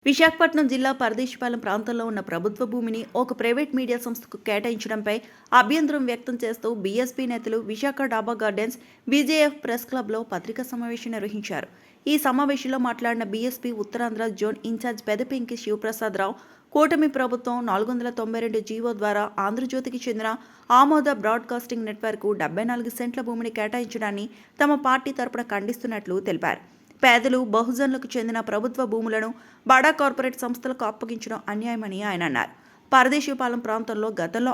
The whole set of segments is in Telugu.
విశాఖపట్నం జిల్లా పరదేశిపాలెం ప్రాంతంలో ఉన్న ప్రభుత్వ భూమిని ఒక ప్రైవేట్ మీడియా సంస్థకు కేటాయించడంపై అభ్యంతరం వ్యక్తం చేస్తూ బీఎస్పీ నేతలు విశాఖ డాబా గార్డెన్స్ బీజేఎఫ్ ప్రెస్ క్లబ్లో పత్రికా సమావేశం నిర్వహించారు. ఈ సమావేశంలో మాట్లాడిన BSP Uttarandhra zone in charge Pedapenki Sivaprasadarao, కూటమి ప్రభుత్వం 492 జీవో ద్వారా ఆంధ్రజ్యోతికి చెందిన ఆమోద బ్రాడ్కాస్టింగ్ నెట్వర్క్ 74 సెంట్ల భూమిని కేటాయించడాన్ని తమ పార్టీ తరపున ఖండిస్తున్నట్లు తెలిపారు. పేదలు, బహుజనులకు చెందిన ప్రభుత్వ భూములను బడా కార్పొరేట్ సంస్థలకు అప్పగించడం అన్యాయమని ఆయన అన్నారు. పరదేశిపాలెం ప్రాంతంలో గతంలో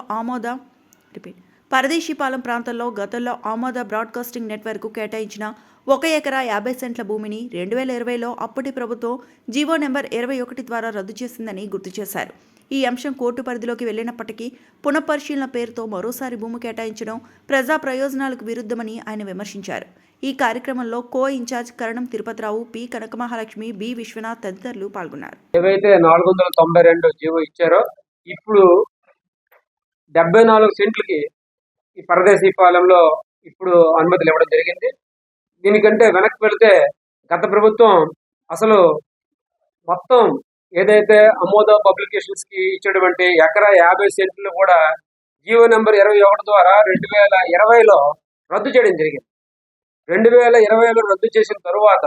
ఆమోద బ్రాడ్కాస్టింగ్ నెట్వర్క్ కేటాయించిన 1 ఎకరా 50 సెంట్ల భూమిని 2020లో అప్పటి ప్రభుత్వం జీవో నెంబర్ 21 ద్వారా రద్దు చేసిందని గుర్తు చేశారు. ఈ అంశం కోర్టు పరిధిలోకి వెళ్లినప్పటికీ పునఃపరిశీలన పేరుతో మరోసారి భూమి కేటాయించడం ప్రజా ప్రయోజనాలకు విరుద్ధమని ఆయన విమర్శించారు. ఈ కార్యక్రమంలో కో ఇన్ఛార్జ్ కరణం తిరుపతిరావు, పి కనకమహాలక్ష్మి, బి విశ్వనాథ్ తదితరులు పాల్గొన్నారు. ఏవైతే 492 జీవో ఇచ్చారో ఇప్పుడు 74 సెంట్లకి ఈ పరదేశిపాలెంలో ఇప్పుడు అనుమతులు ఇవ్వడం జరిగింది. దీనికంటే వెనక్కి వెళితే గత ప్రభుత్వం అసలు మొత్తం ఏదైతే అమోద పబ్లికేషన్స్ కి ఇచ్చేటువంటి ఎకరా 50 సెంట్లు కూడా జీవో నెంబర్ 21 ద్వారా 2020లో రద్దు చేయడం జరిగింది. 2020లో రద్దు చేసిన తరువాత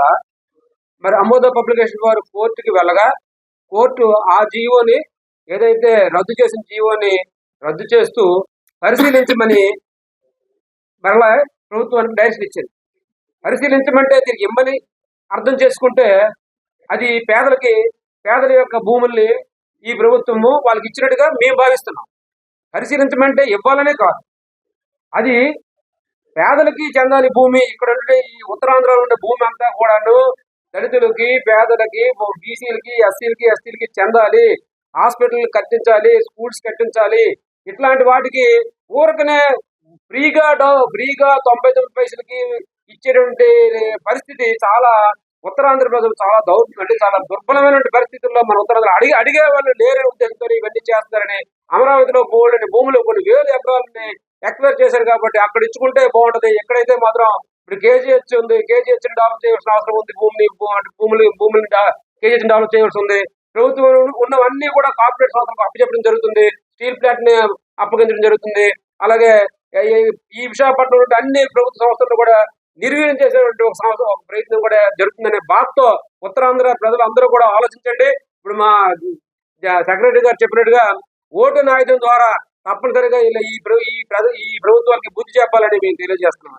మరి అమోద పబ్లికేషన్ వారు కోర్టుకి వెళ్ళగా కోర్టు ఆ జీవోని ఏదైతే రద్దు చేసిన జీవోని రద్దు చేస్తూ పరిశీలించమని మరలా ప్రభుత్వానికి డైరెక్షన్ ఇచ్చింది. పరిశీలించమంటే దీనికి ఇమ్మని అర్థం చేసుకుంటే అది పేదల యొక్క భూముల్ని ఈ ప్రభుత్వము వాళ్ళకి ఇచ్చినట్టుగా మేము భావిస్తున్నాం. పరిశీలించమంటే ఇవ్వాలనే కాదు, అది పేదలకి చెందాలి భూమి. ఇక్కడ ఉండే ఈ ఉత్తరాంధ్రలో ఉండే భూమి అంతా కూడాను దళితులకి, పేదలకి, బీసీలకి, ఎస్సీలకి చెందాలి. హాస్పిటల్ కట్టించాలి, స్కూల్స్ కట్టించాలి. ఇట్లాంటి వాటికి ఊరకనే ఫ్రీగా 99 పైసలకి ఇచ్చేటువంటి పరిస్థితి చాలా ఉత్తరాంధ్ర ప్రజలు చాలా చాలా దుర్బలమైన పరిస్థితుల్లో మన ఉత్తరాంధ్ర అడిగే వాళ్ళు లేరని ఉద్దేశంతో ఇవన్నీ చేస్తారని అమరావతిలో భూములు కొన్ని వేల ఎకరాలని ఎక్వైర్ చేశారు. కాబట్టి అక్కడ ఇచ్చుకుంటే బాగుంటది. ఎక్కడైతే మాత్రం ఇప్పుడు కేజీహెచ్ ఉంది, కేజీహెచ్ డెవలప్ చేయాల్సిన అవసరం ఉంది. భూములు కేజీహెచ్ డెవలప్ చేయాల్సి ఉంది. ప్రభుత్వం ఉన్నవన్నీ కూడా కార్పొరేట్ సంస్థలకు అప్పచెప్పడం జరుగుతుంది. స్టీల్ ప్లాంట్ ని అప్పగించడం జరుగుతుంది. అలాగే ఈ విశాఖపట్నం అన్ని ప్రభుత్వ సంస్థలు కూడా నిర్వీర్యం చేసేటువంటి ఒక ప్రయత్నం కూడా జరుగుతుందనే బాధతో ఉత్తరాంధ్ర ప్రజలందరూ కూడా ఆలోచించండి. ఇప్పుడు మా సెక్రటరీ గారు చెప్పినట్టుగా ఓటు ఆయుధం ద్వారా తప్పనిసరిగా ఈ ప్రభుత్వానికి బుద్ధి చెప్పాలని మేము తెలియజేస్తున్నాం.